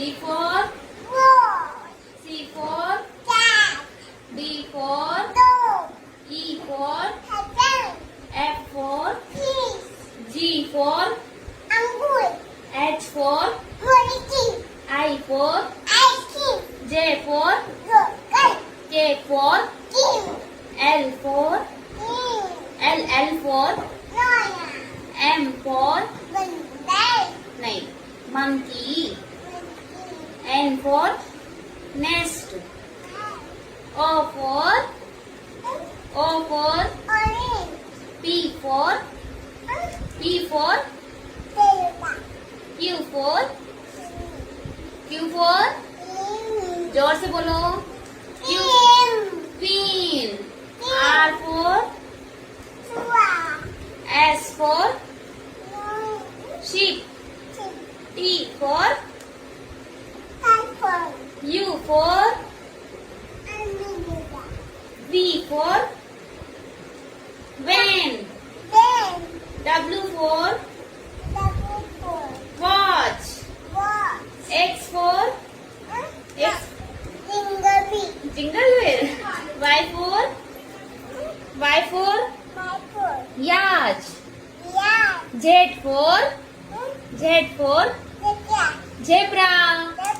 B for Ball. C for Cat. D for Dog. E for Heaven. F for Peace. G for Angul. H for Monkey. I for Ice cream. J for Good. K for King. L for King. L for Lion. M for Monday. नहीं monkey. Monkey. N for nest. O for Orange. P for Silver. Q for जोर से बोलो Q queen. R for S for sheep. T for U for V for van. W for watch. X for X jingle bell. Y for yacht. Z for zebra.